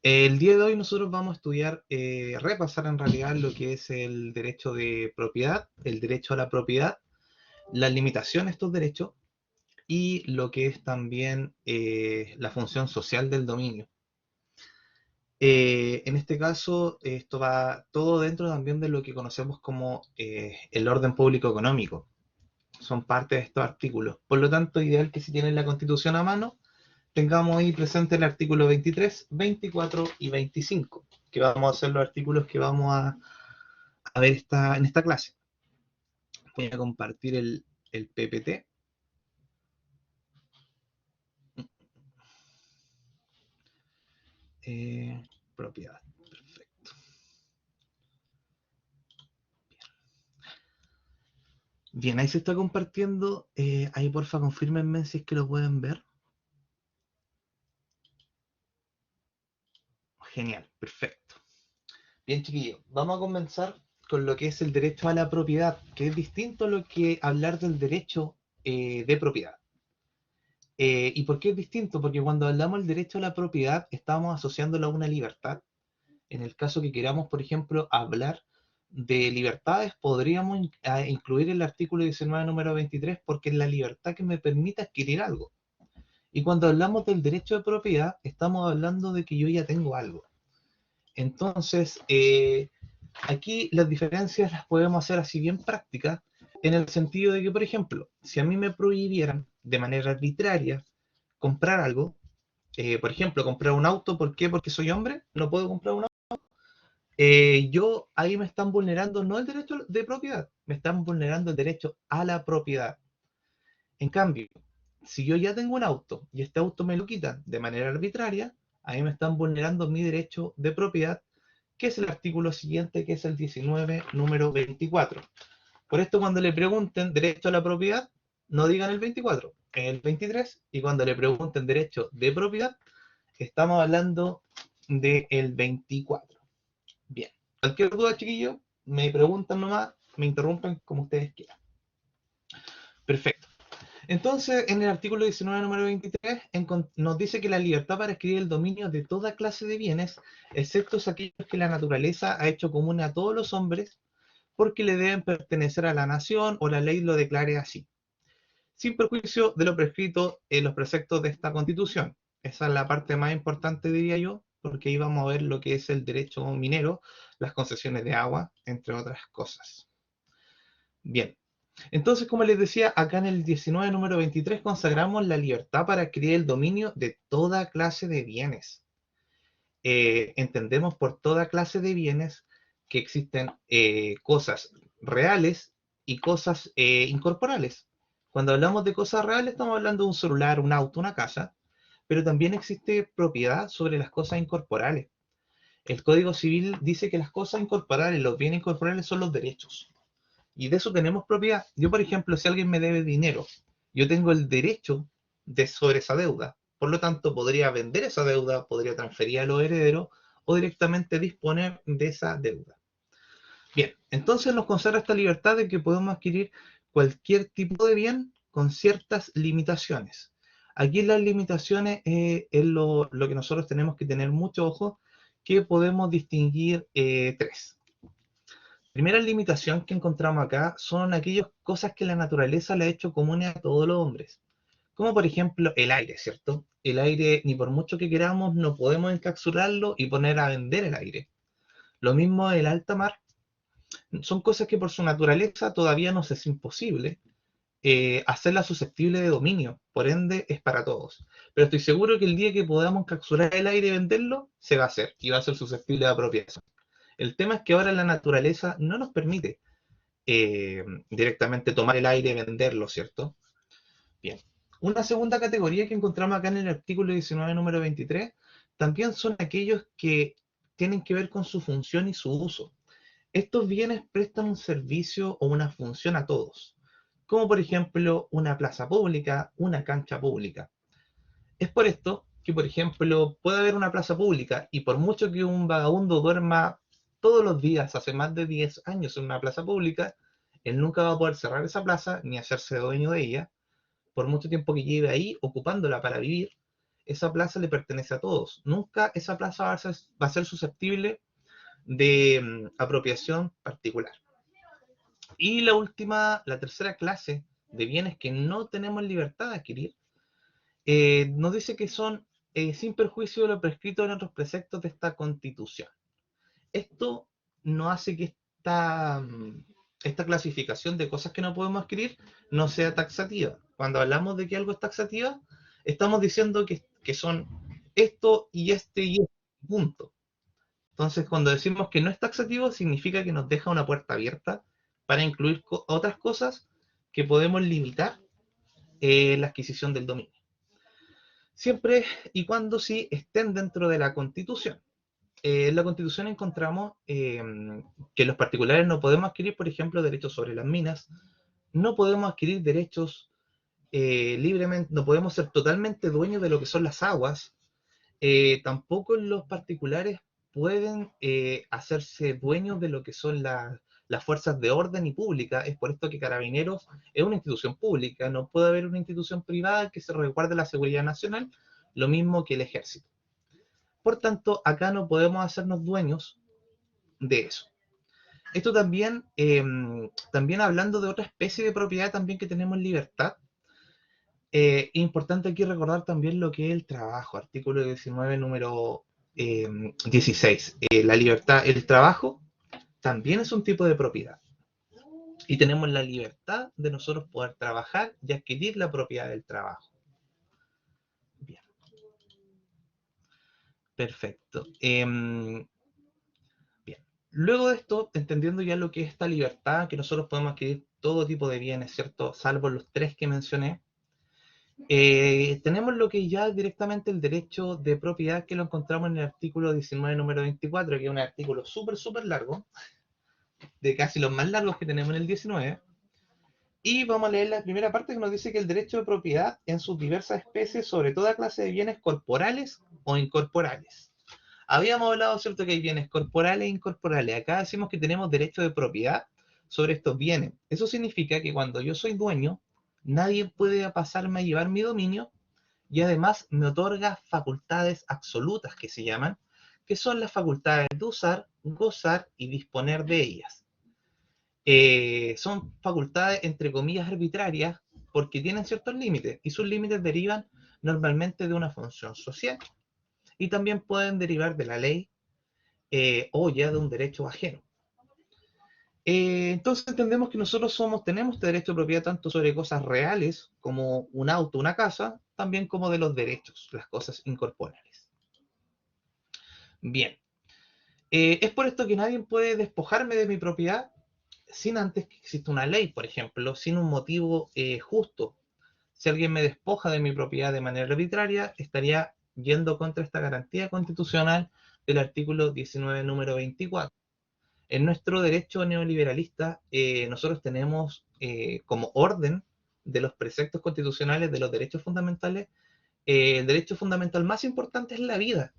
El día de hoy nosotros vamos a estudiar, repasar en realidad lo que es el derecho de propiedad, el derecho a la propiedad, las limitaciones de estos derechos y lo que es también la función social del dominio. En este caso, esto va todo dentro también de lo que conocemos como el orden público económico. Son parte de estos artículos. Por lo tanto, ideal que si tienen la Constitución a mano, tengamos ahí presente el artículo 23, 24 y 25, que vamos a ser los artículos que vamos a ver en esta clase. Voy a compartir el PPT. Propiedad. Perfecto. Bien, ahí se está compartiendo. Ahí porfa confírmenme si es que lo pueden ver. Genial, perfecto. Bien, chiquillos, vamos a comenzar con lo que es el derecho a la propiedad, que es distinto a lo que hablar del derecho de propiedad. ¿Y por qué es distinto? Porque cuando hablamos del derecho a la propiedad, estamos asociándolo a una libertad. En el caso que queramos, por ejemplo, hablar de libertades, podríamos incluir el artículo 19, número 23, porque es la libertad que me permite adquirir algo. Y cuando hablamos del derecho de propiedad, estamos hablando de que yo ya tengo algo. Entonces, aquí las diferencias las podemos hacer así bien prácticas, en el sentido de que, por ejemplo, si a mí me prohibieran de manera arbitraria comprar algo, por ejemplo, comprar un auto, ¿por qué? Porque soy hombre, no puedo comprar un auto. Yo ahí me están vulnerando no el derecho de propiedad, me están vulnerando el derecho a la propiedad. En cambio, si yo ya tengo un auto y este auto me lo quitan de manera arbitraria, ahí me están vulnerando mi derecho de propiedad, que es el artículo siguiente, que es el 19, número 24. Por esto, cuando le pregunten derecho a la propiedad, no digan el 24, el 23, y cuando le pregunten derecho de propiedad, estamos hablando del 24. Bien. Cualquier duda, chiquillo, me preguntan nomás, me interrumpen como ustedes quieran. Perfecto. Entonces, en el artículo 19, número 23, nos dice que la libertad para adquirir el dominio de toda clase de bienes, excepto aquellos que la naturaleza ha hecho común a todos los hombres, porque le deben pertenecer a la nación o la ley lo declare así, sin perjuicio de lo prescrito en los preceptos de esta Constitución. Esa es la parte más importante, diría yo, porque ahí vamos a ver lo que es el derecho minero, las concesiones de agua, entre otras cosas. Bien, entonces, como les decía, acá en el 19, número 23, consagramos la libertad para adquirir el dominio de toda clase de bienes. Entendemos por toda clase de bienes que existen cosas reales y cosas incorporales. Cuando hablamos de cosas reales, estamos hablando de un celular, un auto, una casa, pero también existe propiedad sobre las cosas incorporales. El Código Civil dice que las cosas incorporales, los bienes incorporales son los derechos. Y de eso tenemos propiedad. Yo, por ejemplo, si alguien me debe dinero, yo tengo el derecho sobre esa deuda. Por lo tanto, podría vender esa deuda, podría transferir a los herederos o directamente disponer de esa deuda. Bien, entonces nos consagra esta libertad de que podemos adquirir cualquier tipo de bien con ciertas limitaciones. Aquí las limitaciones es lo que nosotros tenemos que tener mucho ojo, que podemos distinguir tres. Primera limitación que encontramos acá son aquellas cosas que la naturaleza le ha hecho comunes a todos los hombres, como por ejemplo el aire, ¿cierto? El aire, ni por mucho que queramos, no podemos encapsularlo y poner a vender el aire. Lo mismo el alta mar, son cosas que por su naturaleza todavía nos es imposible hacerla susceptible de dominio, por ende es para todos. Pero estoy seguro que el día que podamos encapsular el aire y venderlo, se va a hacer y va a ser susceptible de apropiación. El tema es que ahora la naturaleza no nos permite directamente tomar el aire y venderlo, ¿cierto? Bien. Una segunda categoría que encontramos acá en el artículo 19, número 23, también son aquellos que tienen que ver con su función y su uso. Estos bienes prestan un servicio o una función a todos, como por ejemplo una plaza pública, una cancha pública. Es por esto que, por ejemplo, puede haber una plaza pública y por mucho que un vagabundo duerma todos los días, hace más de 10 años en una plaza pública, él nunca va a poder cerrar esa plaza ni hacerse dueño de ella, por mucho tiempo que lleve ahí ocupándola para vivir, esa plaza le pertenece a todos. Nunca esa plaza va a ser susceptible de apropiación particular. Y la tercera clase de bienes que no tenemos libertad de adquirir, nos dice que son sin perjuicio de lo prescrito en otros preceptos de esta Constitución. Esto no hace que esta clasificación de cosas que no podemos adquirir no sea taxativa. Cuando hablamos de que algo es taxativa, estamos diciendo que son esto y este, punto. Entonces, cuando decimos que no es taxativo, significa que nos deja una puerta abierta para incluir otras cosas que podemos limitar la adquisición del dominio. Siempre y cuando sí estén dentro de la Constitución. En la Constitución encontramos que los particulares no podemos adquirir, por ejemplo, derechos sobre las minas, no podemos adquirir derechos libremente, no podemos ser totalmente dueños de lo que son las aguas, tampoco los particulares pueden hacerse dueños de lo que son las fuerzas de orden y pública. Es por esto que Carabineros es una institución pública, no puede haber una institución privada que se resguarde la seguridad nacional, lo mismo que el ejército. Por tanto, acá no podemos hacernos dueños de eso. Esto también, también hablando de otra especie de propiedad también que tenemos libertad, importante aquí recordar también lo que es el trabajo, artículo 19, número 16. La libertad, el trabajo también es un tipo de propiedad. Y tenemos la libertad de nosotros poder trabajar y adquirir la propiedad del trabajo. Bien. Perfecto. Bien. Luego de esto, entendiendo ya lo que es esta libertad, que nosotros podemos adquirir todo tipo de bienes, ¿cierto? Salvo los tres que mencioné. Tenemos lo que ya es directamente el derecho de propiedad, que lo encontramos en el artículo 19, número 24, que es un artículo súper largo, de casi los más largos que tenemos en el 19. Y vamos a leer la primera parte, que nos dice que el derecho de propiedad en sus diversas especies sobre toda clase de bienes corporales o incorporales. Habíamos hablado, ¿cierto?, que hay bienes corporales e incorporales. Acá decimos que tenemos derecho de propiedad sobre estos bienes. Eso significa que cuando yo soy dueño, nadie puede pasarme a llevar mi dominio, y además me otorga facultades absolutas, que se llaman, que son las facultades de usar, gozar y disponer de ellas. Son facultades entre comillas arbitrarias porque tienen ciertos límites, y sus límites derivan normalmente de una función social, y también pueden derivar de la ley o ya de un derecho ajeno. Entonces entendemos que nosotros tenemos este derecho de propiedad tanto sobre cosas reales como un auto, una casa, también como de los derechos, las cosas incorporales. Bien, es por esto que nadie puede despojarme de mi propiedad sin antes que exista una ley, por ejemplo, sin un motivo justo. Si alguien me despoja de mi propiedad de manera arbitraria, estaría yendo contra esta garantía constitucional del artículo 19, número 24. En nuestro derecho neoliberalista, nosotros tenemos como orden de los preceptos constitucionales de los derechos fundamentales, el derecho fundamental más importante es la vida,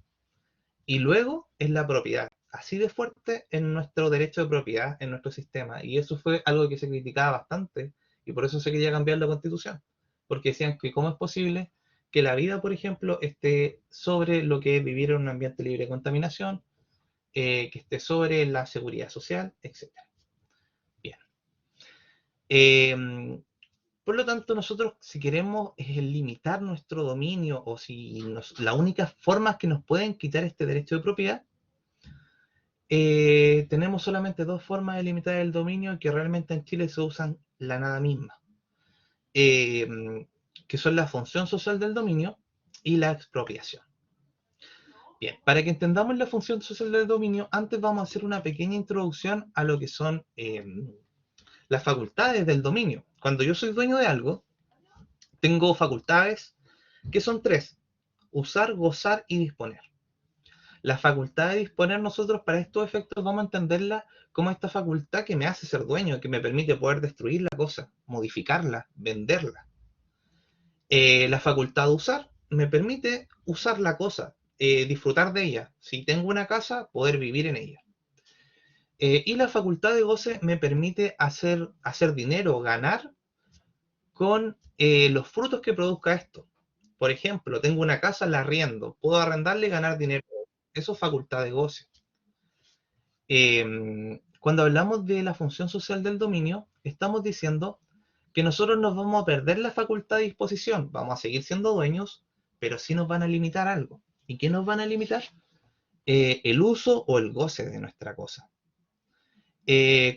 y luego es la propiedad. Así de fuerte en nuestro derecho de propiedad, en nuestro sistema. Y eso fue algo que se criticaba bastante, y por eso se quería cambiar la Constitución. Porque decían que cómo es posible que la vida, por ejemplo, esté sobre lo que es vivir en un ambiente libre de contaminación, que esté sobre la seguridad social, etc. Bien. Por lo tanto, nosotros, si queremos limitar nuestro dominio, o si la única forma que nos pueden quitar este derecho de propiedad, tenemos solamente dos formas de limitar el dominio que realmente en Chile se usan la nada misma, que son la función social del dominio y la expropiación. Bien, para que entendamos la función social del dominio, antes vamos a hacer una pequeña introducción a lo que son las facultades del dominio. Cuando yo soy dueño de algo, tengo facultades que son tres: usar, gozar y disponer. La facultad de disponer, nosotros para estos efectos vamos a entenderla como esta facultad que me hace ser dueño, que me permite poder destruir la cosa, modificarla, venderla. La facultad de usar me permite usar la cosa, disfrutar de ella. Si tengo una casa, poder vivir en ella. Y la facultad de goce me permite hacer dinero, ganar con los frutos que produzca esto. Por ejemplo, tengo una casa, la arriendo, puedo arrendarle y ganar dinero. Eso es facultad de goce. Cuando hablamos de la función social del dominio, estamos diciendo que nosotros nos vamos a perder la facultad de disposición, vamos a seguir siendo dueños, pero sí nos van a limitar algo. ¿Y qué nos van a limitar? El uso o el goce de nuestra cosa.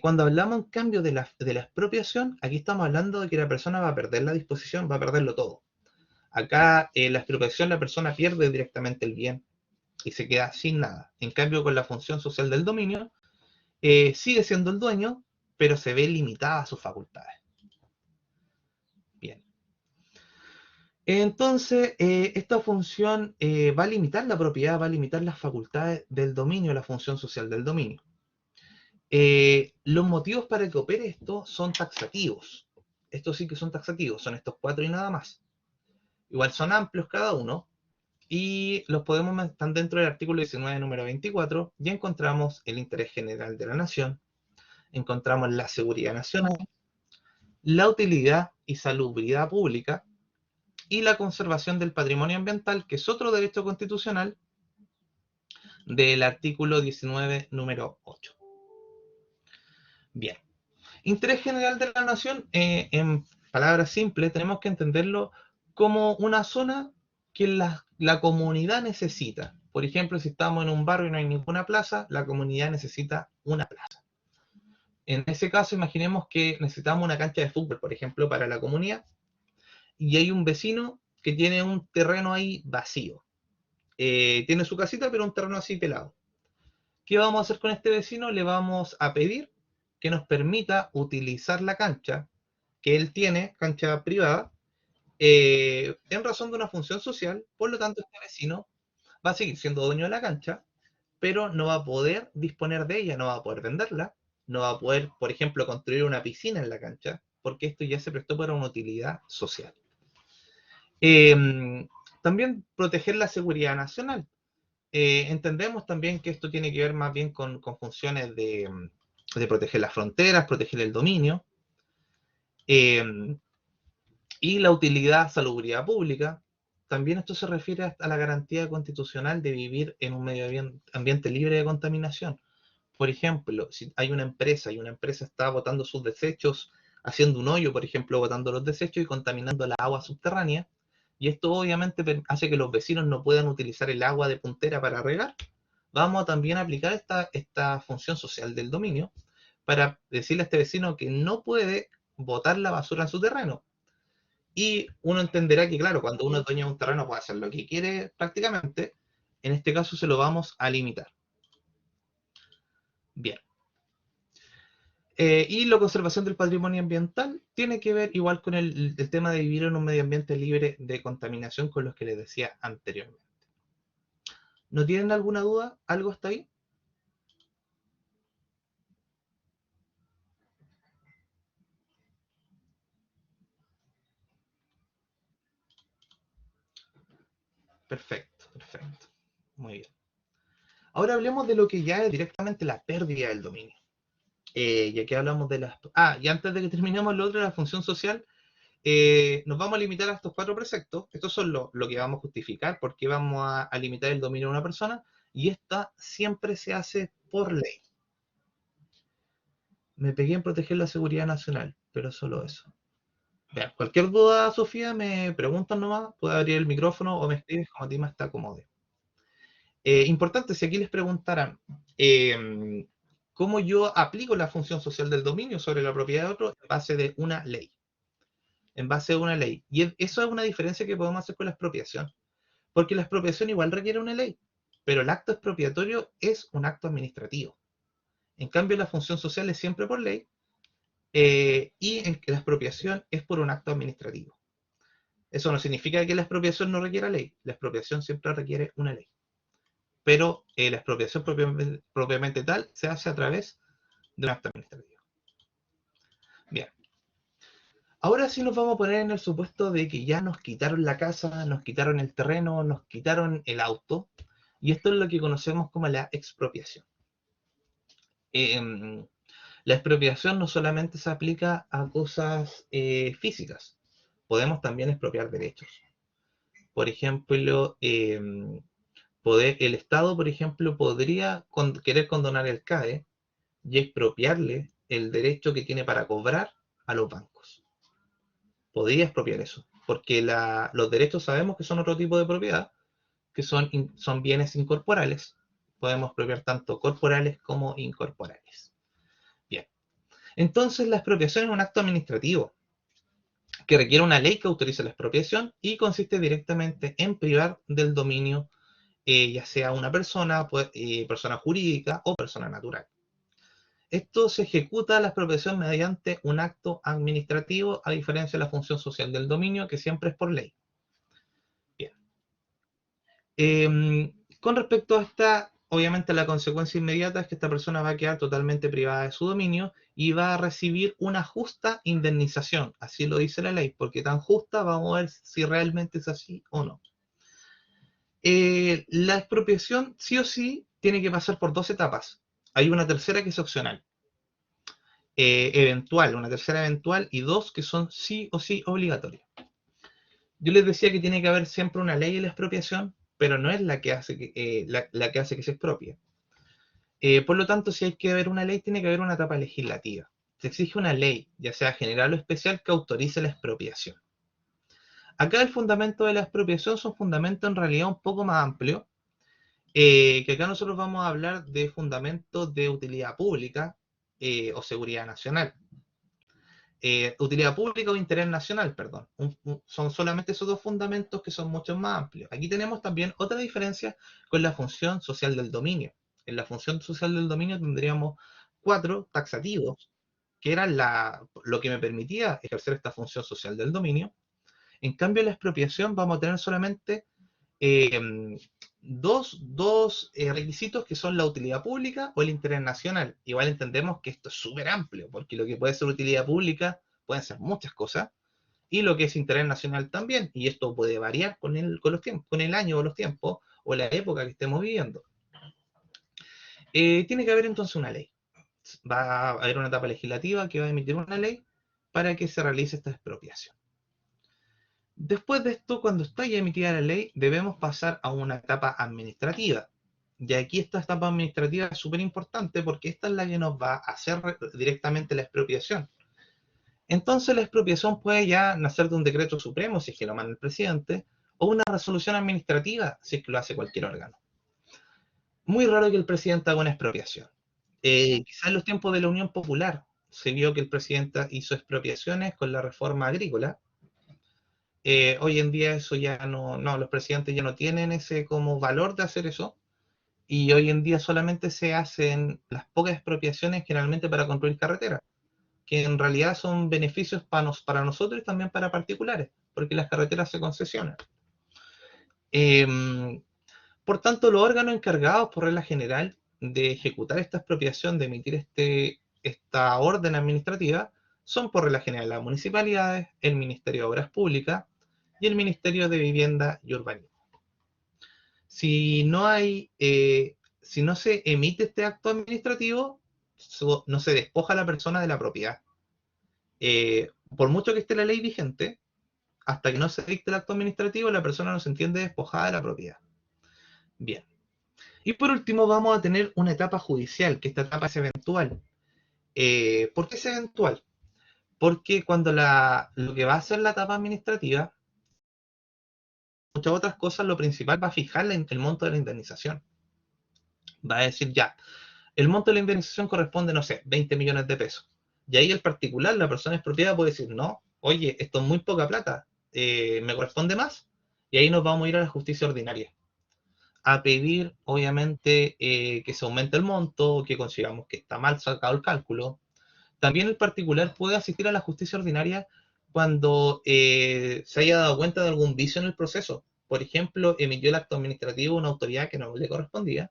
Cuando hablamos en cambio de la expropiación, aquí estamos hablando de que la persona va a perder la disposición, va a perderlo todo. Acá la expropiación, la persona pierde directamente el bien y se queda sin nada. En cambio, con la función social del dominio, sigue siendo el dueño, pero se ve limitada a sus facultades. Bien. Entonces, esta función va a limitar la propiedad, va a limitar las facultades del dominio, la función social del dominio. Los motivos para que opere esto son taxativos. Estos sí que son taxativos, son estos 4 y nada más. Igual son amplios cada uno, y los podemos estar dentro del artículo 19, número 24, y encontramos el interés general de la nación, encontramos la seguridad nacional, la utilidad y salubridad pública, y la conservación del patrimonio ambiental, que es otro derecho constitucional del artículo 19, número 8. Bien. Interés general de la nación, en palabras simples, tenemos que entenderlo como una zona que la comunidad necesita. Por ejemplo, si estamos en un barrio y no hay ninguna plaza, la comunidad necesita una plaza. En ese caso, imaginemos que necesitamos una cancha de fútbol, por ejemplo, para la comunidad, y hay un vecino que tiene un terreno ahí vacío. Tiene su casita, pero un terreno así pelado. ¿Qué vamos a hacer con este vecino? Le vamos a pedir que nos permita utilizar la cancha que él tiene, cancha privada, en razón de una función social. Por lo tanto, este vecino va a seguir siendo dueño de la cancha, pero no va a poder disponer de ella, no va a poder venderla, no va a poder, por ejemplo, construir una piscina en la cancha, porque esto ya se prestó para una utilidad social. También proteger la seguridad nacional. Entendemos también que esto tiene que ver más bien con funciones de proteger las fronteras, proteger el dominio, y la utilidad, salubridad pública. También esto se refiere a la garantía constitucional de vivir en un medio ambiente libre de contaminación. Por ejemplo, si hay una empresa y una empresa está botando sus desechos, haciendo un hoyo, por ejemplo, botando los desechos y contaminando la agua subterránea, y esto obviamente hace que los vecinos no puedan utilizar el agua de puntera para regar, vamos a también aplicar esta función social del dominio para decirle a este vecino que no puede botar la basura en su terreno. Y uno entenderá que, claro, cuando uno es dueño de un terreno puede hacer lo que quiere prácticamente. En este caso se lo vamos a limitar. Bien. Y la conservación del patrimonio ambiental tiene que ver igual con el tema de vivir en un medio ambiente libre de contaminación, con los que les decía anteriormente. ¿No tienen alguna duda? ¿Algo está ahí? Perfecto, perfecto. Muy bien. Ahora hablemos de lo que ya es directamente la pérdida del dominio. Y aquí hablamos de las... Ah, y antes de que terminemos lo otro, la función social, nos vamos a limitar a estos 4 preceptos. Estos son lo que vamos a justificar, por qué vamos a limitar el dominio de una persona, y esta siempre se hace por ley. Me pegué en proteger la seguridad nacional, pero solo eso. Vean, cualquier duda, Sofía, me preguntan nomás, puede abrir el micrófono o me escribes como a ti más te acomode. Importante, si aquí les preguntaran cómo yo aplico la función social del dominio sobre la propiedad de otro en base de una ley. En base a una ley. Y eso es una diferencia que podemos hacer con la expropiación. Porque la expropiación igual requiere una ley, pero el acto expropiatorio es un acto administrativo. En cambio, la función social es siempre por ley, y en que la expropiación es por un acto administrativo. Eso no significa que la expropiación no requiera ley. La expropiación siempre requiere una ley. Pero la expropiación propiamente tal se hace a través de un acto administrativo. Bien. Ahora sí nos vamos a poner en el supuesto de que ya nos quitaron la casa, nos quitaron el terreno, nos quitaron el auto, y esto es lo que conocemos como la expropiación. Eh, la expropiación no solamente se aplica a cosas físicas, podemos también expropiar derechos. Por ejemplo, el Estado, por ejemplo, podría querer condonar el CAE y expropiarle el derecho que tiene para cobrar a los bancos. Podría expropiar eso, porque los derechos sabemos que son otro tipo de propiedad, que son bienes incorporales. Podemos expropiar tanto corporales como incorporales. Bien, entonces la expropiación es un acto administrativo que requiere una ley que autorice la expropiación y consiste directamente en privar del dominio, ya sea una persona, persona jurídica o persona natural. Esto se ejecuta la expropiación mediante un acto administrativo, a diferencia de la función social del dominio, que siempre es por ley. Bien. Con respecto a esta, obviamente la consecuencia inmediata es que esta persona va a quedar totalmente privada de su dominio y va a recibir una justa indemnización, así lo dice la ley, porque tan justa vamos a ver si realmente es así o no. La expropiación sí o sí tiene que pasar por dos etapas. Hay una tercera que es opcional. Eventual, una tercera eventual y dos que son sí o sí obligatorias. Yo les decía que tiene que haber siempre una ley en la expropiación, pero no es la que hace la que hace que se expropie. Por lo tanto, si hay que haber una ley, tiene que haber una etapa legislativa. Se exige una ley, ya sea general o especial, que autorice la expropiación. Acá el fundamento de la expropiación es un fundamento en realidad un poco más amplio, que acá nosotros vamos a hablar de fundamentos de utilidad pública o seguridad nacional. Utilidad pública o interés nacional, perdón. Son solamente esos dos fundamentos que son mucho más amplios. Aquí tenemos también otra diferencia con la función social del dominio. En la función social del dominio tendríamos 4 taxativos, que eran lo que me permitía ejercer esta función social del dominio. En cambio, en la expropiación vamos a tener solamente eh, dos requisitos, que son la utilidad pública o el interés nacional. Igual entendemos que esto es súper amplio, porque lo que puede ser utilidad pública pueden ser muchas cosas, y lo que es interés nacional también, y esto puede variar con los tiempos, con el año o los tiempos, o la época que estemos viviendo. Tiene que haber entonces una ley. Va a haber una etapa legislativa que va a emitir una ley para que se realice esta expropiación. Después de esto, cuando está ya emitida la ley, debemos pasar a una etapa administrativa. Y aquí esta etapa administrativa es súper importante, porque esta es la que nos va a hacer directamente la expropiación. Entonces la expropiación puede ya nacer de un decreto supremo, si es que lo manda el presidente, o una resolución administrativa, si es que lo hace cualquier órgano. Muy raro que el presidente haga una expropiación. Quizás en los tiempos de la Unión Popular se vio que el presidente hizo expropiaciones con la reforma agrícola. Hoy en día eso ya no, los presidentes ya no tienen ese como valor de hacer eso, y hoy en día solamente se hacen las pocas expropiaciones generalmente para construir carreteras, que en realidad son beneficios para nosotros y también para particulares, porque las carreteras se concesionan. Por tanto, los órganos encargados por regla general de ejecutar esta expropiación, de emitir esta orden administrativa, son por regla general las municipalidades, el Ministerio de Obras Públicas y el Ministerio de Vivienda y Urbanismo. Si no se emite este acto administrativo, no se despoja a la persona de la propiedad. Por mucho que esté la ley vigente, hasta que no se dicte el acto administrativo, la persona no se entiende despojada de la propiedad. Bien. Y por último vamos a tener una etapa judicial, que esta etapa es eventual. ¿Por qué es eventual? Porque cuando lo que va a ser la etapa administrativa, muchas otras cosas, lo principal va a fijar el monto de la indemnización. Va a decir ya, el monto de la indemnización corresponde, no sé, 20 millones de pesos. Y ahí el particular, la persona expropiada, puede decir, no, oye, esto es muy poca plata, me corresponde más. Y ahí nos vamos a ir a la justicia ordinaria a pedir, obviamente, que se aumente el monto, que consideramos que está mal sacado el cálculo. También el particular puede asistir a la justicia ordinaria cuando se haya dado cuenta de algún vicio en el proceso. Por ejemplo, emitió el acto administrativo una autoridad que no le correspondía,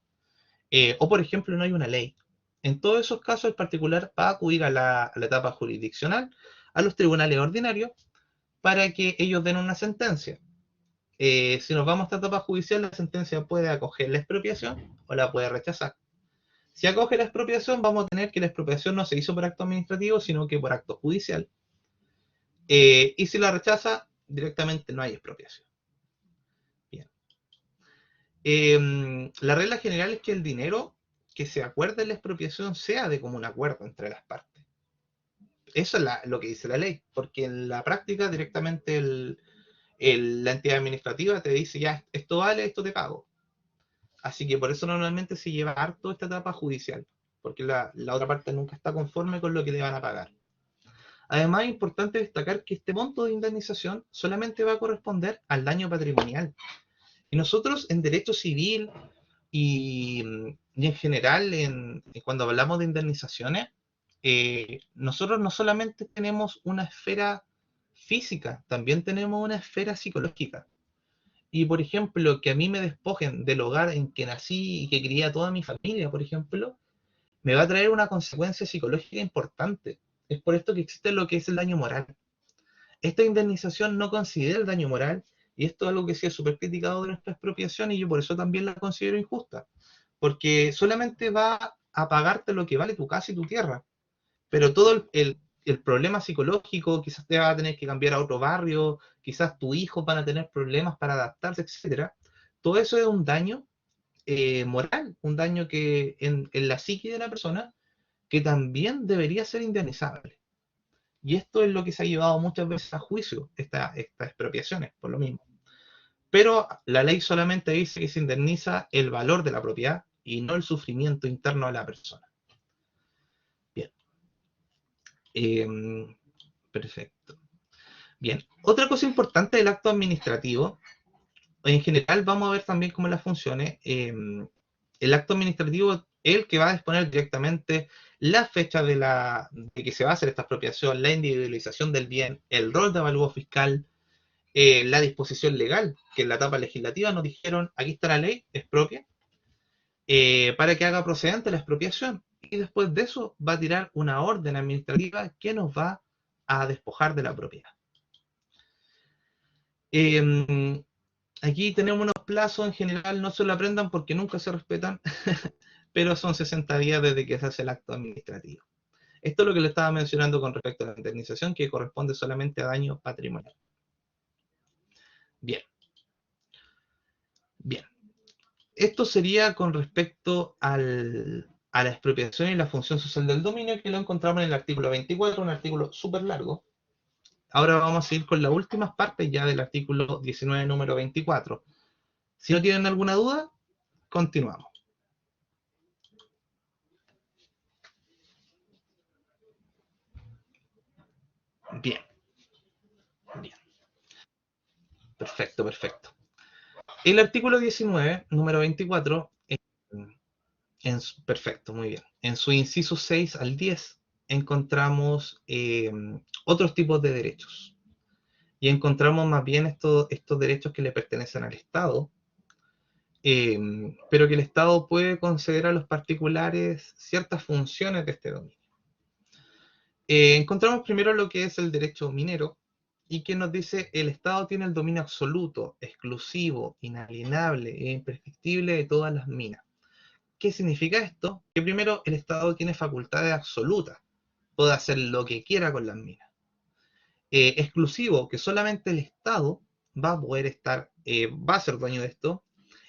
o por ejemplo, no hay una ley. En todos esos casos, el particular va a acudir a la etapa jurisdiccional, a los tribunales ordinarios, para que ellos den una sentencia. Si nos vamos a esta etapa judicial, la sentencia puede acoger la expropiación o la puede rechazar. Si acoge la expropiación, vamos a tener que la expropiación no se hizo por acto administrativo, sino que por acto judicial. Y si la rechaza, directamente no hay expropiación. La regla general es que el dinero que se acuerde en la expropiación sea de común acuerdo entre las partes. Eso es lo que dice la ley, porque en la práctica directamente la entidad administrativa te dice, ya, esto vale, esto te pago. Así que por eso normalmente se lleva harto esta etapa judicial, porque la otra parte nunca está conforme con lo que le van a pagar. Además, es importante destacar que este monto de indemnización solamente va a corresponder al daño patrimonial. Y nosotros en derecho civil y en general, cuando hablamos de indemnizaciones, nosotros no solamente tenemos una esfera física, también tenemos una esfera psicológica. Y por ejemplo, que a mí me despojen del hogar en que nací y que crié a toda mi familia, por ejemplo, me va a traer una consecuencia psicológica importante. Es por esto que existe lo que es el daño moral. Esta indemnización no considera el daño moral, y esto es algo que sí es súper criticado de nuestra expropiación, y yo por eso también la considero injusta, porque solamente va a pagarte lo que vale tu casa y tu tierra, pero todo el problema psicológico, quizás te va a tener que cambiar a otro barrio, quizás tus hijos van a tener problemas para adaptarse, etcétera. Todo eso es un daño moral, un daño que en la psique de la persona que también debería ser indemnizable. Y esto es lo que se ha llevado muchas veces a juicio, estas expropiaciones, por lo mismo. Pero la ley solamente dice que se indemniza el valor de la propiedad y no el sufrimiento interno de la persona. Bien. Perfecto. Bien. Otra cosa importante del acto administrativo, en general vamos a ver también cómo las funciones. El acto administrativo es el que va a disponer directamente la fecha de que se va a hacer esta expropiación, la individualización del bien, el rol de avalúo fiscal, la disposición legal, que en la etapa legislativa nos dijeron, aquí está la ley, expropia, para que haga procedente la expropiación. Y después de eso va a tirar una orden administrativa que nos va a despojar de la propiedad. Aquí tenemos unos plazos, en general no se lo aprendan porque nunca se respetan, pero son 60 días desde que se hace el acto administrativo. Esto es lo que le estaba mencionando con respecto a la indemnización, que corresponde solamente a daño patrimonial. Bien, bien. Esto sería con respecto a la expropiación y la función social del dominio, que lo encontramos en el artículo 24, un artículo súper largo. Ahora vamos a ir con las últimas partes ya del artículo 19, número 24. Si no tienen alguna duda, continuamos. Bien, bien. Perfecto, perfecto. El artículo 19, número 24, perfecto, muy bien. En su inciso 6 al 10 encontramos otros tipos de derechos. Y encontramos más bien estos derechos que le pertenecen al Estado, pero que el Estado puede conceder a los particulares ciertas funciones de este dominio. Encontramos primero lo que es el derecho minero, y que nos dice el Estado tiene el dominio absoluto, exclusivo, inalienable e imprescriptible de todas las minas. ¿Qué significa esto? Que primero el Estado tiene facultades absolutas, puede hacer lo que quiera con las minas. Exclusivo, que solamente el Estado va a poder va a ser dueño de esto.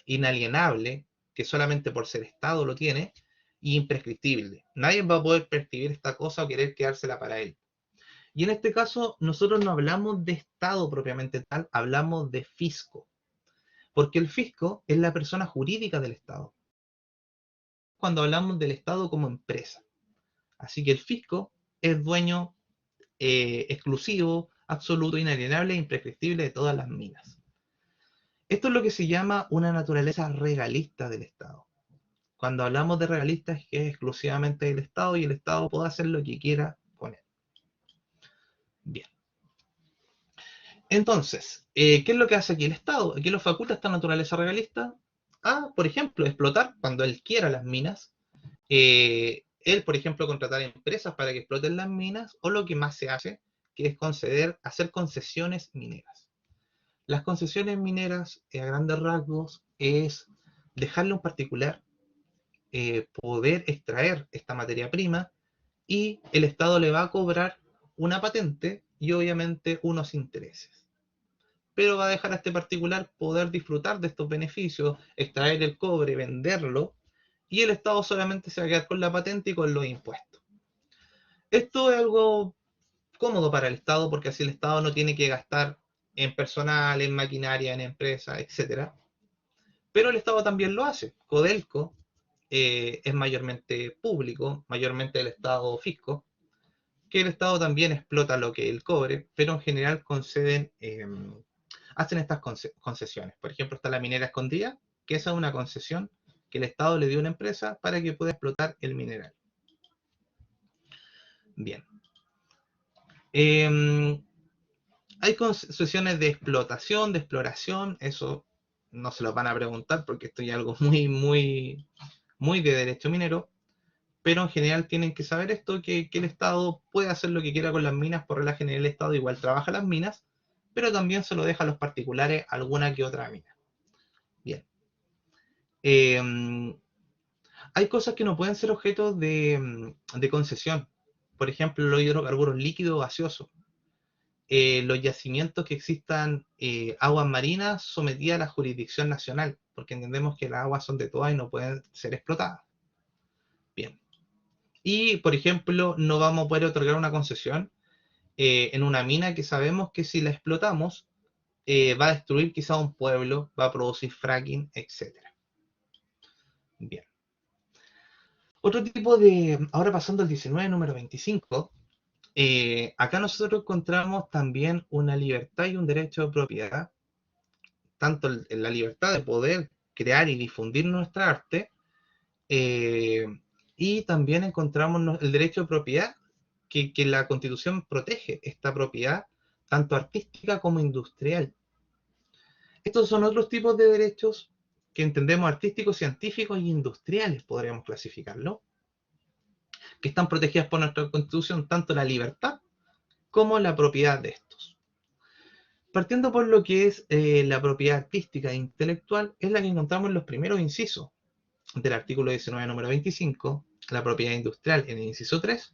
Inalienable, que solamente por ser Estado lo tiene. Y imprescriptible. Nadie va a poder prescribir esta cosa o querer quedársela para él. Y en este caso, nosotros no hablamos de Estado propiamente tal, hablamos de fisco. Porque el fisco es la persona jurídica del Estado. Cuando hablamos del Estado como empresa. Así que el fisco es dueño exclusivo, absoluto, inalienable e imprescriptible de todas las minas. Esto es lo que se llama una naturaleza regalista del Estado. Cuando hablamos de regalista es que es exclusivamente del Estado y el Estado puede hacer lo que quiera con él. Bien. Entonces, ¿qué es lo que hace aquí el Estado? Aquí lo faculta esta naturaleza regalista a, por ejemplo, explotar cuando él quiera las minas. Él, por ejemplo, contratar empresas para que exploten las minas, o lo que más se hace, que es hacer concesiones mineras. Las concesiones mineras, a grandes rasgos, es dejarle a un particular poder extraer esta materia prima, y el Estado le va a cobrar una patente y obviamente unos intereses. pero va a dejar a este particular poder disfrutar de estos beneficios, extraer el cobre, venderlo, y el Estado solamente se va a quedar con la patente y con los impuestos. Esto es algo cómodo para el Estado porque así el Estado no tiene que gastar en personal, en maquinaria, en empresas, etcétera. Pero el Estado también lo hace. Codelco es mayormente público, mayormente el Estado fisco, que el Estado también explota lo que el cobre, pero en general conceden, hacen estas concesiones. Por ejemplo, está la minera escondida, que esa es una concesión que el Estado le dio a una empresa para que pueda explotar el mineral. Bien. Hay concesiones de explotación, de exploración, eso no se lo van a preguntar porque esto es algo muy de derecho minero, pero en general tienen que saber esto, que el Estado puede hacer lo que quiera con las minas, por regla general el Estado igual trabaja las minas, pero también se lo deja a los particulares alguna que otra mina. Bien. Hay cosas que no pueden ser objeto de concesión. Por ejemplo, los hidrocarburos líquidos o gaseosos. Los yacimientos que existan aguas marinas sometidas a la jurisdicción nacional, porque entendemos que las aguas son de todas y no pueden ser explotadas. Bien. Y, por ejemplo, no vamos a poder otorgar una concesión en una mina que sabemos que si la explotamos va a destruir quizá un pueblo, va a producir fracking, etc. Bien. Otro tipo de, ahora pasando al 19, número 25, acá nosotros encontramos también una libertad y un derecho de propiedad, tanto en la libertad de poder crear y difundir nuestra arte, eh, y también encontramos el derecho de propiedad, que la Constitución protege esta propiedad, tanto artística como industrial. Estos son otros tipos de derechos que entendemos artísticos, científicos e industriales, podríamos clasificarlo, que están protegidas por nuestra Constitución, tanto la libertad como la propiedad de estos. Partiendo por lo que es la propiedad artística e intelectual, es la que encontramos en los primeros incisos del artículo 19, número 25, la propiedad industrial en el inciso 3,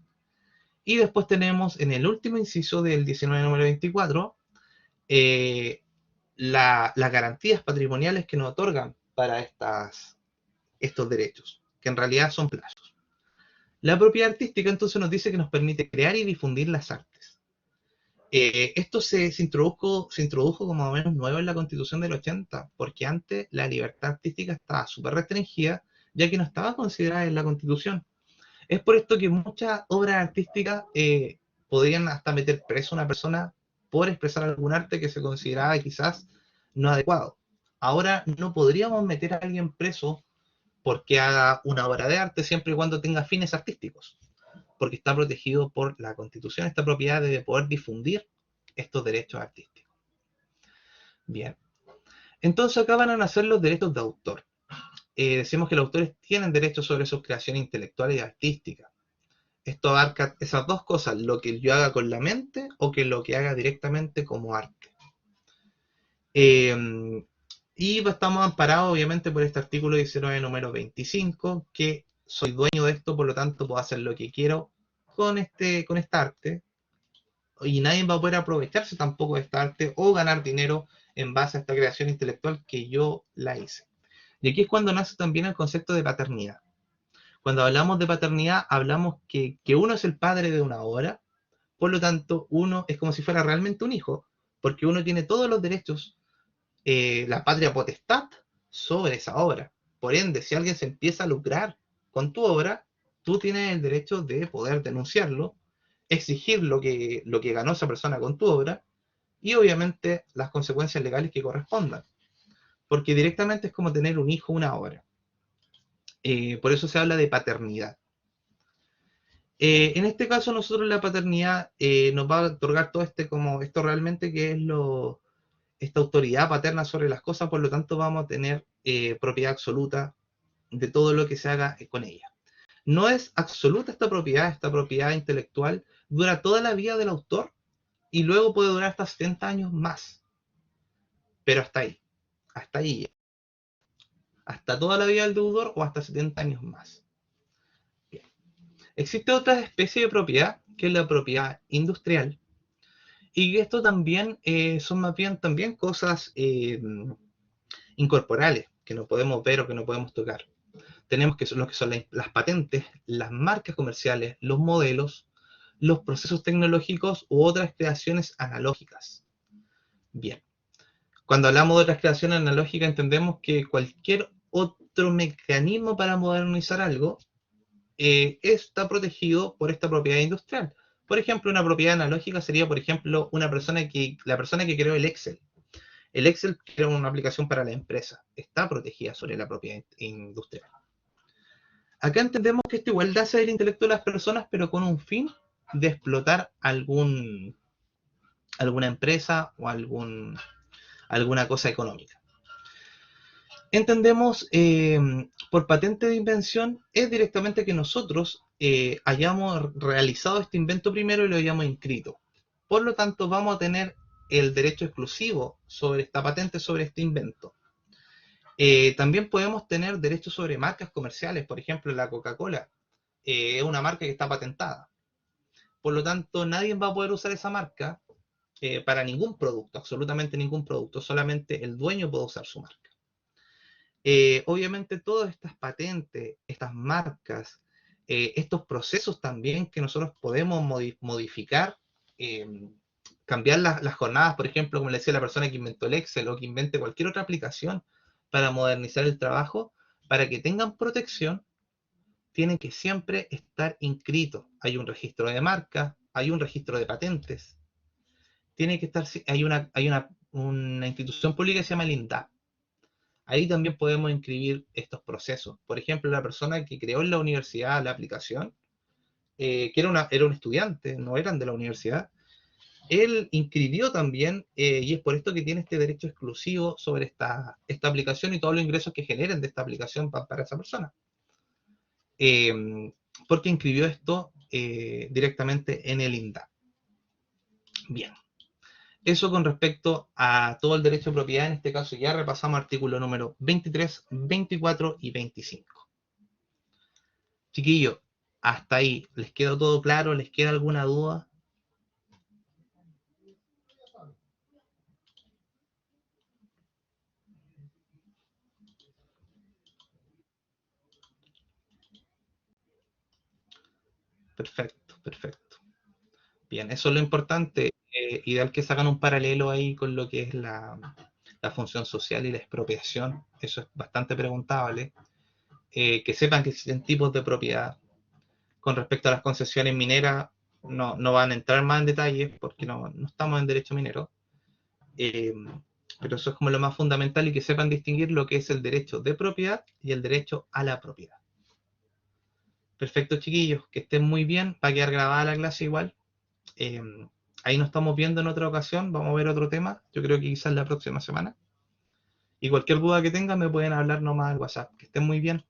y después tenemos en el último inciso del 19, número 24, las garantías patrimoniales que nos otorgan para estos derechos, que en realidad son plazos. La propiedad artística entonces nos dice que nos permite crear y difundir las artes. Esto se introdujo como más o menos nuevo en la Constitución del 80, porque antes la libertad artística estaba súper restringida, ya que no estaba considerada en la Constitución. Es por esto que muchas obras artísticas podrían hasta meter preso a una persona por expresar algún arte que se consideraba quizás no adecuado. Ahora no podríamos meter a alguien preso porque haga una obra de arte siempre y cuando tenga fines artísticos, porque está protegido por la Constitución esta propiedad de poder difundir estos derechos artísticos. Bien, entonces acá van a nacer los derechos de autor. Decimos que los autores tienen derechos sobre sus creaciones intelectuales y artísticas. Esto abarca esas dos cosas, lo que yo haga con la mente o que lo que haga directamente como arte. Y estamos amparados obviamente por este artículo 19, número 25, que soy dueño de esto, por lo tanto puedo hacer lo que quiero con esta arte, y nadie va a poder aprovecharse tampoco de esta arte o ganar dinero en base a esta creación intelectual que yo la hice. Y aquí es cuando nace también el concepto de paternidad. Cuando hablamos de paternidad, hablamos que uno es el padre de una obra, por lo tanto, uno es como si fuera realmente un hijo, porque uno tiene todos los derechos, la patria potestad sobre esa obra. Por ende, si alguien se empieza a lucrar con tu obra, tú tienes el derecho de poder denunciarlo, exigir lo que ganó esa persona con tu obra, y obviamente las consecuencias legales que correspondan. Porque directamente es como tener un hijo, una obra. Por eso se habla de paternidad. En este caso, nosotros la paternidad nos va a otorgar todo esto realmente que es esta autoridad paterna sobre las cosas, por lo tanto vamos a tener propiedad absoluta de todo lo que se haga con ella. No es absoluta esta propiedad intelectual dura toda la vida del autor y luego puede durar hasta 70 años más. Pero hasta ahí, hasta toda la vida del deudor o hasta 70 años más. Bien. Existe otra especie de propiedad, que es la propiedad industrial, Y esto también son más bien también cosas incorporales, que no podemos ver o que no podemos tocar. Tenemos lo que son las patentes, las marcas comerciales, los modelos, los procesos tecnológicos u otras creaciones analógicas. Bien, cuando hablamos de otras creaciones analógicas entendemos que cualquier otro mecanismo para modernizar algo está protegido por esta propiedad industrial. Por ejemplo, una propiedad analógica sería, por ejemplo, la persona que creó el Excel. El Excel creó una aplicación para la empresa. Está protegida sobre la propiedad industrial. Acá entendemos que esta igualdad es el intelecto de las personas, pero con un fin de explotar alguna empresa o alguna cosa económica. Entendemos por patente de invención es directamente que nosotros hayamos realizado este invento primero y lo hayamos inscrito. Por lo tanto, vamos a tener el derecho exclusivo sobre esta patente, sobre este invento. También podemos tener derechos sobre marcas comerciales, por ejemplo, la Coca-Cola es una marca que está patentada. Por lo tanto, nadie va a poder usar esa marca para ningún producto, absolutamente ningún producto, solamente el dueño puede usar su marca. Obviamente todas estas patentes, estas marcas, estos procesos también que nosotros podemos modificar, eh, cambiar las jornadas, por ejemplo, como le decía la persona que inventó el Excel o que invente cualquier otra aplicación para modernizar el trabajo, para que tengan protección, tienen que siempre estar inscritos. Hay un registro de marca, hay un registro de patentes, tiene que estar, una institución pública que se llama el INDAP. Ahí también podemos inscribir estos procesos. Por ejemplo, la persona que creó en la universidad la aplicación, que era un estudiante, no eran de la universidad, él inscribió también, y es por esto que tiene este derecho exclusivo sobre esta aplicación y todos los ingresos que generen de esta aplicación para esa persona. Porque inscribió esto directamente en el INDAP. Bien. Eso con respecto a todo el derecho de propiedad, en este caso ya repasamos artículos número 23, 24 y 25. Chiquillos, hasta ahí, ¿les quedó todo claro? ¿Les queda alguna duda? Perfecto, perfecto. Bien, eso es lo importante. Ideal que sacan un paralelo ahí con lo que es la función social y la expropiación. Eso es bastante preguntable. Que sepan que existen tipos de propiedad. Con respecto a las concesiones mineras, no van a entrar más en detalles porque no estamos en derecho minero. Eh, pero eso es como lo más fundamental y que sepan distinguir lo que es el derecho de propiedad y el derecho a la propiedad. Perfecto, chiquillos, que estén muy bien. Va a quedar grabada la clase igual. Eh, ahí nos estamos viendo en otra ocasión. Vamos a ver otro tema. Yo creo que quizás la próxima semana. Y cualquier duda que tengan me pueden hablar nomás al WhatsApp. Que estén muy bien.